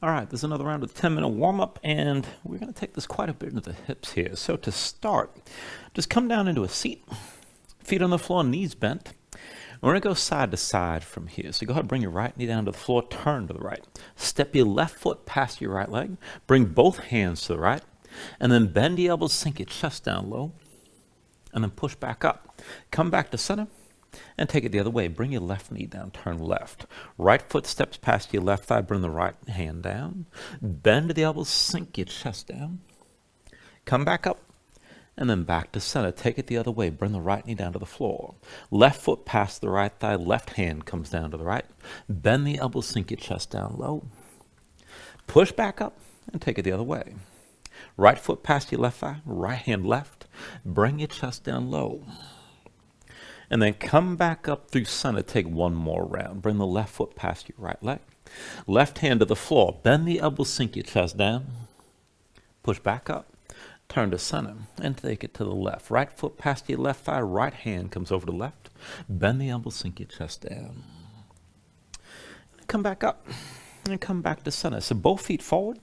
All right, there's another round of 10-minute warm-up, and we're going to take this quite a bit into the hips here. So to start, just come down into a seat, feet on the floor, knees bent. We're going to go side to side from here. So go ahead and bring your right knee down to the floor, turn to the right. Step your left foot past your right leg, bring both hands to the right, and then bend the elbows, sink your chest down low, and then push back up. Come back to center, and take it the other way. Bring your left knee down, turn left. Right foot steps past your left thigh, bring the right hand down. Bend the elbows, sink your chest down. Come back up, and then back to center. Take it the other way. Bring the right knee down to the floor. Left foot past the right thigh, left hand comes down to the right. Bend the elbows, sink your chest down low. Push back up, and take it the other way. Right foot past your left thigh, right hand left. Bring your chest down low. And then come back up through center. Take one more round. Bring the left foot past your right leg. Left hand to the floor. Bend the elbows, sink your chest down. Push back up. Turn to center and take it to the left. Right foot past your left thigh. Right hand comes over to the left. Bend the elbows, sink your chest down. Come back up and come back to center. So both feet forward.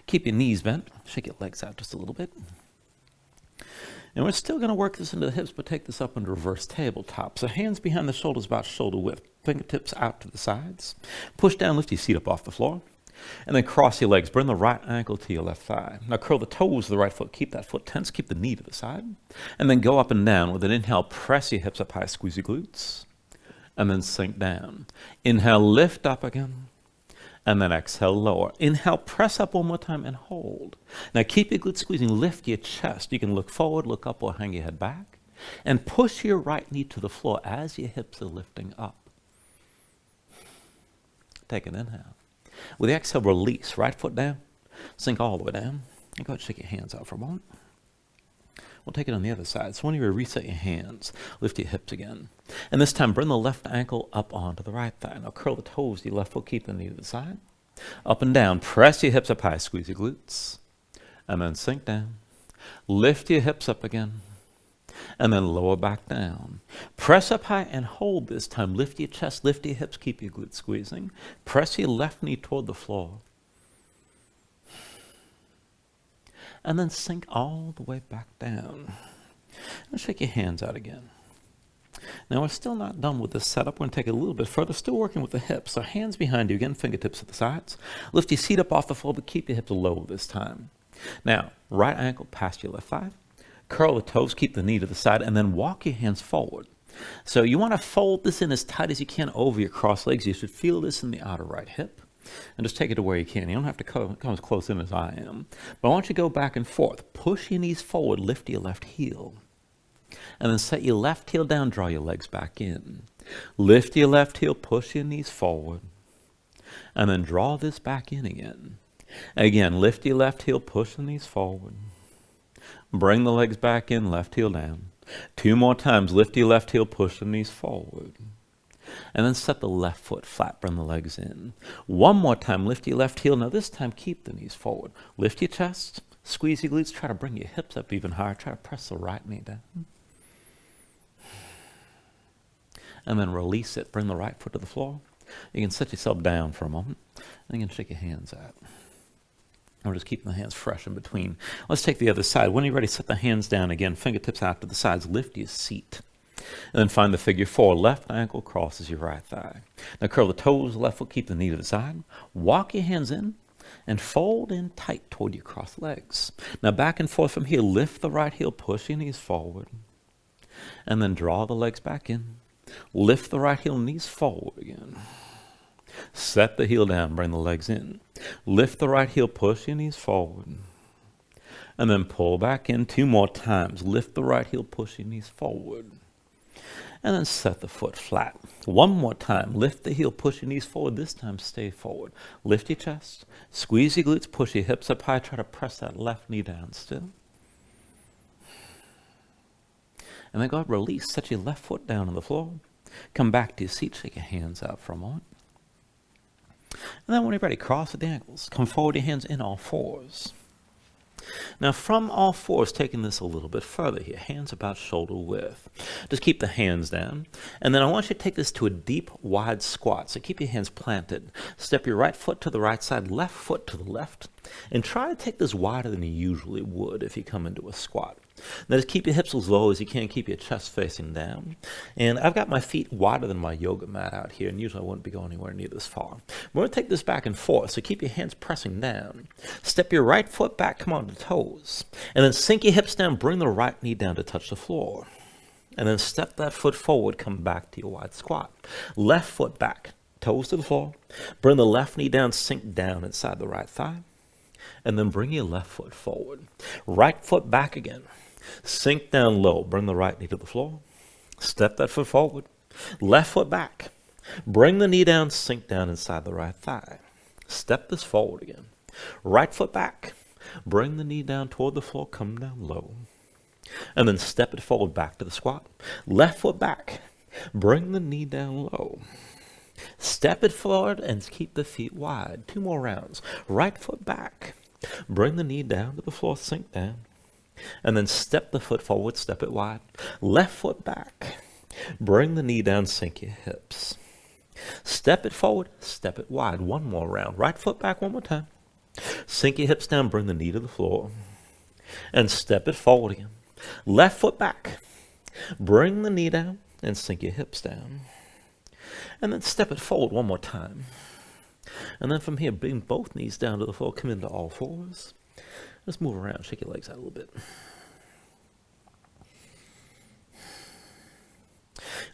Keep your knees bent. Shake your legs out just a little bit. And we're still going to work this into the hips, but take this up into reverse tabletop. So hands behind the shoulders, about shoulder width. Fingertips out to the sides. Push down, lift your seat up off the floor. And then cross your legs. Bring the right ankle to your left thigh. Now curl the toes of the right foot. Keep that foot tense. Keep the knee to the side. And then go up and down. With an inhale, press your hips up high. Squeeze your glutes. And then sink down. Inhale, lift up again. And then exhale, lower. Inhale, press up one more time and hold. Now keep your glutes squeezing. Lift your chest. You can look forward, look up, or hang your head back. And push your right knee to the floor as your hips are lifting up. Take an inhale. With the exhale, release. Right foot down. Sink all the way down. And go ahead and shake your hands out for a moment. We'll take it on the other side. So when you reset your hands, lift your hips again. And this time, bring the left ankle up onto the right thigh. Now curl the toes to your left foot, keep the knee to the side. Up and down, press your hips up high, squeeze your glutes. And then sink down. Lift your hips up again. And then lower back down. Press up high and hold this time. Lift your chest, lift your hips, keep your glutes squeezing. Press your left knee toward the floor. And then sink all the way back down. And shake your hands out again. Now we're still not done with this setup. We're going to take it a little bit further, still working with the hips. So hands behind you again, fingertips at the sides. Lift your seat up off the floor, but keep your hips low this time. Now, right ankle past your left thigh. Curl the toes, keep the knee to the side, and then walk your hands forward. So you want to fold this in as tight as you can over your crossed legs. You should feel this in the outer right hip. And just take it to where you can. You don't have to come as close in as I am. But I want you to go back and forth. Push your knees forward, lift your left heel. And then set your left heel down, draw your legs back in. Lift your left heel, push your knees forward. And then draw this back in again. Again, lift your left heel, push the knees forward. Bring the legs back in, left heel down. 2 more times, lift your left heel, push the knees forward. And then set the left foot flat, bring the legs in. 1 more time, lift your left heel. Now this time, keep the knees forward. Lift your chest, squeeze your glutes, try to bring your hips up even higher. Try to press the right knee down. And then release it. Bring the right foot to the floor. You can sit yourself down for a moment. And you can shake your hands out. And we're just keeping the hands fresh in between. Let's take the other side. When you're ready, set the hands down again. Fingertips out to the sides. Lift your seat. And then find the figure 4. Left ankle crosses your right thigh. Now curl the toes, left foot, keep the knee to the side. Walk your hands in and fold in tight toward your crossed legs. Now back and forth from here. Lift the right heel, push your knees forward. And then draw the legs back in. Lift the right heel, knees forward again. Set the heel down, bring the legs in. Lift the right heel, push your knees forward. And then pull back in 2 more times. Lift the right heel, push your knees forward. And then set the foot flat. 1 more time. Lift the heel, push your knees forward. This time, stay forward. Lift your chest. Squeeze your glutes. Push your hips up high. Try to press that left knee down still. And then go ahead, release. Set your left foot down on the floor. Come back to your seat. Shake your hands out for a moment. And then when you're ready, cross at the ankles. Come forward, your hands in all fours. Now from all fours, taking this a little bit further here, hands about shoulder width. Just keep the hands down, and then I want you to take this to a deep, wide squat. So keep your hands planted. Step your right foot to the right side, left foot to the left, and try to take this wider than you usually would if you come into a squat. Now just keep your hips as low as you can, keep your chest facing down. And I've got my feet wider than my yoga mat out here, and usually I wouldn't be going anywhere near this far. We're going to take this back and forth, so keep your hands pressing down. Step your right foot back, come on to toes. And then sink your hips down, bring the right knee down to touch the floor. And then step that foot forward, come back to your wide squat. Left foot back, toes to the floor. Bring the left knee down, sink down inside the right thigh. And then bring your left foot forward. Right foot back again. Sink down low, bring the right knee to the floor. Step that foot forward. Left foot back. Bring the knee down, sink down inside the right thigh. Step this forward again. Right foot back. Bring the knee down toward the floor, come down low. And then step it forward back to the squat. Left foot back. Bring the knee down low. Step it forward and keep the feet wide. 2 more rounds. Right foot back. Bring the knee down to the floor, sink down. And then step the foot forward, step it wide. Left foot back. Bring the knee down, sink your hips. Step it forward, step it wide. 1 more round. Right foot back 1 more time. Sink your hips down, bring the knee to the floor. And step it forward again. Left foot back. Bring the knee down and sink your hips down. And then step it forward 1 more time. And then from here, bring both knees down to the floor, come into all fours. Just move around, shake your legs out a little bit.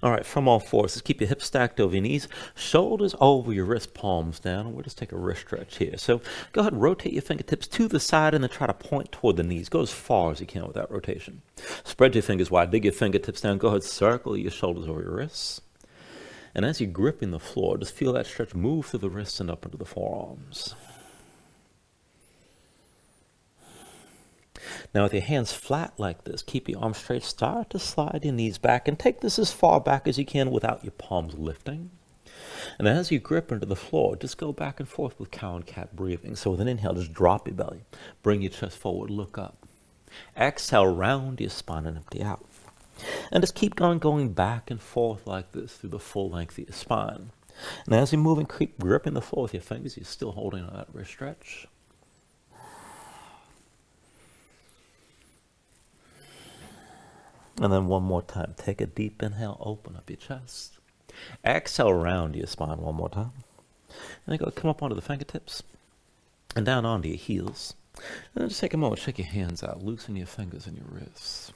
All right, from all fours, just keep your hips stacked over your knees, shoulders over your wrists, palms down, and we'll just take a wrist stretch here. So go ahead and rotate your fingertips to the side and then try to point toward the knees. Go as far as you can with that rotation. Spread your fingers wide, dig your fingertips down. Go ahead, circle your shoulders over your wrists. And as you're gripping the floor, just feel that stretch move through the wrists and up into the forearms. Now with your hands flat like this, keep your arms straight, start to slide your knees back and take this as far back as you can without your palms lifting. And as you grip into the floor, just go back and forth with cow and cat breathing. So with an inhale, just drop your belly, bring your chest forward, look up. Exhale, round your spine and empty out. And just keep going back and forth like this through the full length of your spine. And as you move and keep gripping the floor with your fingers, you're still holding on that wrist stretch. And then 1 more time. Take a deep inhale, open up your chest. Exhale, round your spine 1 more time. And then go come up onto the fingertips and down onto your heels. And then just take a moment, shake your hands out, loosen your fingers and your wrists.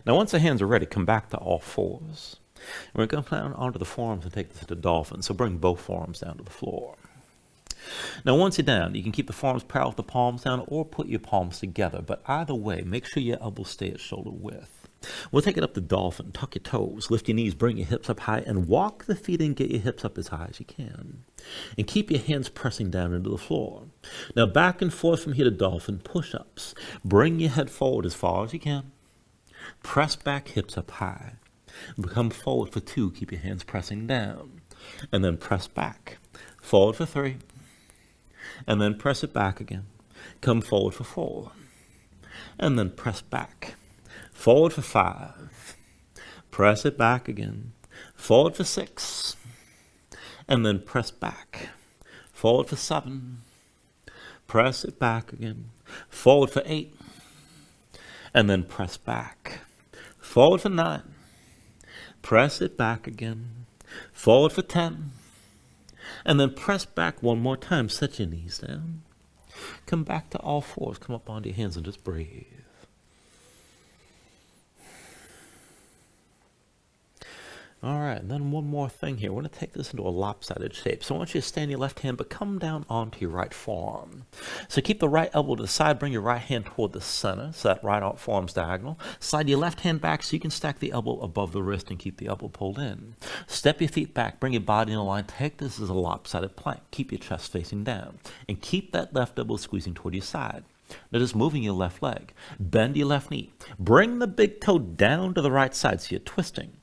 Now once the hands are ready, come back to all fours. And we're going to come down onto the forearms and take this to dolphin. So bring both forearms down to the floor. Now once you're down, you can keep the forearms parallel with the palms down or put your palms together. But either way, make sure your elbows stay at shoulder width. We'll take it up to dolphin. Tuck your toes, lift your knees, bring your hips up high, and walk the feet and get your hips up as high as you can. And keep your hands pressing down into the floor. Now back and forth from here to dolphin push-ups. Bring your head forward as far as you can. Press back, hips up high. Come forward for 2, keep your hands pressing down. And then press back. Forward for 3. And then press it back again. Come forward for 4. And then press back. Forward for 5. Press it back again. Forward for 6. And then press back. Forward for 7. Press it back again. Forward for 8. And then press back. Forward for 9. Press it back again. Forward for 10. And then press back 1 more time. Set your knees down. Come back to all fours. Come up onto your hands and just breathe. All right, and then 1 more thing here. We're going to take this into a lopsided shape. So I want you to stand your left hand, but come down onto your right forearm. So keep the right elbow to the side. Bring your right hand toward the center, so that right forearm's diagonal. Slide your left hand back so you can stack the elbow above the wrist and keep the elbow pulled in. Step your feet back. Bring your body in a line. Take this as a lopsided plank. Keep your chest facing down. And keep that left elbow squeezing toward your side. Now just moving your left leg. Bend your left knee. Bring the big toe down to the right side so you're twisting.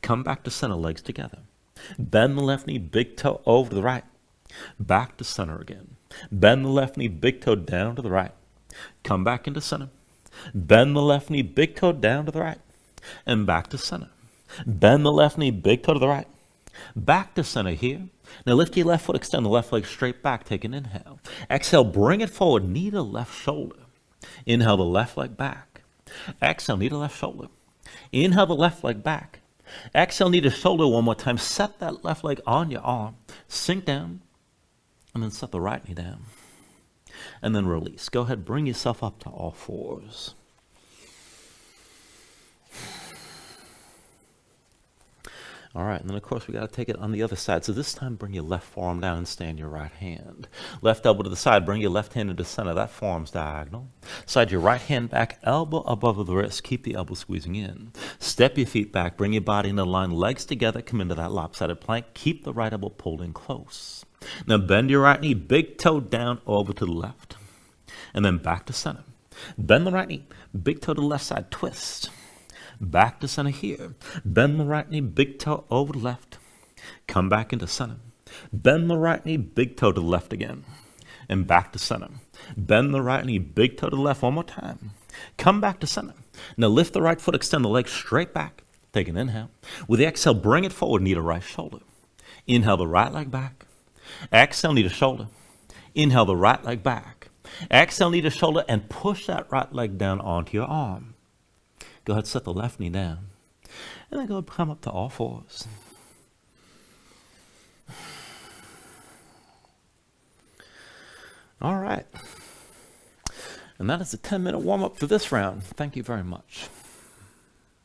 Come back to center, legs together. Bend the left knee, big toe over to the right. Back to center again. Bend the left knee, big toe down to the right. Come back into center. Bend the left knee, big toe down to the right. And back to center. Bend the left knee, big toe to the right. Back to center here. Now lift your left foot, extend the left leg straight back. Take an inhale. Exhale, bring it forward, knee to left shoulder. Inhale the left leg back. Exhale, knee to left shoulder. Inhale the left leg back. Exhale, knee to shoulder one more time. Set that left leg on your arm. Sink down, and then set the right knee down. And then release. Go ahead, bring yourself up to all fours. All right, and then of course we got to take it on the other side. So this time bring your left forearm down and stand your right hand. Left elbow to the side, bring your left hand into center. That forearm's diagonal. Slide your right hand back, elbow above the wrist. Keep the elbow squeezing in. Step your feet back, bring your body into line, legs together, come into that lopsided plank. Keep the right elbow pulled in close. Now bend your right knee, big toe down over to the left. And then back to center. Bend the right knee, big toe to the left side, twist. Back to center here. Bend the right knee, big toe over the left. Come back into center. Bend the right knee, big toe to the left again. And back to center. Bend the right knee, big toe to the left one more time. Come back to center. Now lift the right foot, extend the leg straight back. Take an inhale. With the exhale, bring it forward, knee to right shoulder. Inhale the right leg back. Exhale, knee to shoulder. Inhale the right leg back. Exhale, knee to shoulder, and push that right leg down onto your arm. Go ahead, set the left knee down. And then go ahead, come up to all fours. All right. And that is a 10-minute warm-up for this round. Thank you very much.